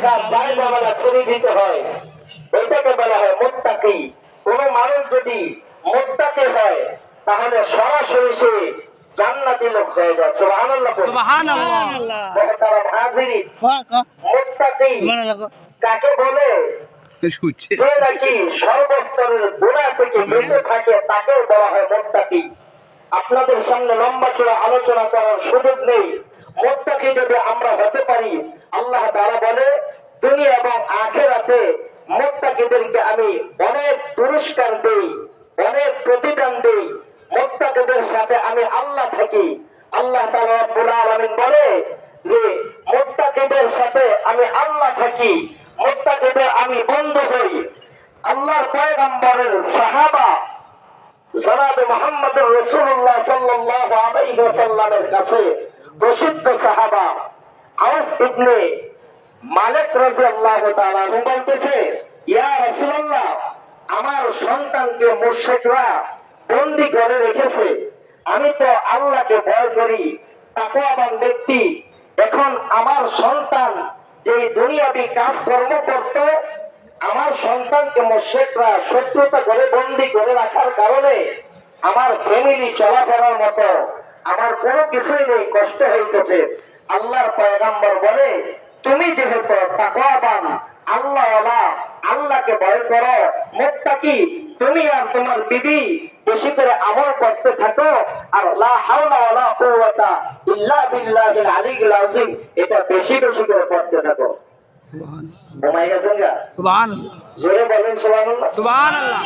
কাজ জায়গা ছেড়ে দিতে হয়, এটাকে বলা হয় মুত্তাকি। কোন মানুষ যদি মুত্তাকি হয় তাহলে সরাসরি সে জান্নাতি লোক হয়ে যায়। সুবহানাল্লাহ, সুবহানাল্লাহ। মুহতারাম হাজিরিন, মুত্তাকি কাকে বলে? যে নাকি সর্বস্তরের গুনাহ থেকে বেঁচে থাকে তাকে বলা হয় মুত্তাকি। আপনাদের সামনে লম্বা চড়া আলোচনা করার সুযোগ নেই। মুত্তাকি যদি আমরা হতে পারি, আল্লাহ তাআলা বলে দুনিয়া এবং আখিরাতে মুত্তাকিদেরকে আমি অনেক পুরস্কার দেই, অনেক প্রতিদান দেই। মুত্তাকিদের সাথে আমি আল্লাহ থাকি। আল্লাহ তাআলা রব্বুল আলামিন বলে যে মুত্তাকিদের সাথে আমি আল্লাহ থাকি, মুত্তাকিদের আমি বন্ধু হই। আল্লাহর পয়গম্বরের সাহাবা জনাব মুহাম্মদুর রাসূলুল্লাহ সাল্লাল্লাহু আলাইহি ওয়াসাল্লামের কাছে প্রসিদ্ধ সাহাবা আউফ ইবনে মালিক রাদিয়াল্লাহু তাআলা আনহু বলতেছে, ইয়া রাসূলুল্লাহ, আমার সন্তানকে মুশরিকরা বন্দী করে রেখেছে। আমি তো আল্লাহকে ভয় করি, তাকওয়াবান ব্যক্তি। এখন আমার সন্তান যে দুনিয়াবি কাজকর্ম করত, আমার সন্তানকে মুশরিকরা শত্রুতা করে বন্দী করে রাখার কারণে আমার ফ্যামিলি চলাফেরার মতো আমার কোনো কিছুই নেই, কষ্ট হইতেছে। আল্লাহর পয়গম্বর বলে, তুমি যেহেতু তাকওয়াবান, আল্লাহওয়ালা, আল্লাহকে ভয় করো, মুত্তাকি, তুমি আর তোমার বিবি বেশি করে আমল করতে থাকো, আর লা হাওলা ওয়ালা কুওয়াতা ইল্লা বিল্লাহিল আলিয়্যিল আযীম এটা বেশি বেশি করে পড়তে থাকো। সুবহানাল্লাহ। ঘুমাই গেছেন গা? সুবহানাল্লাহ। জোরে বলেন সুবহানাল্লাহ। সুবহানাল্লাহ।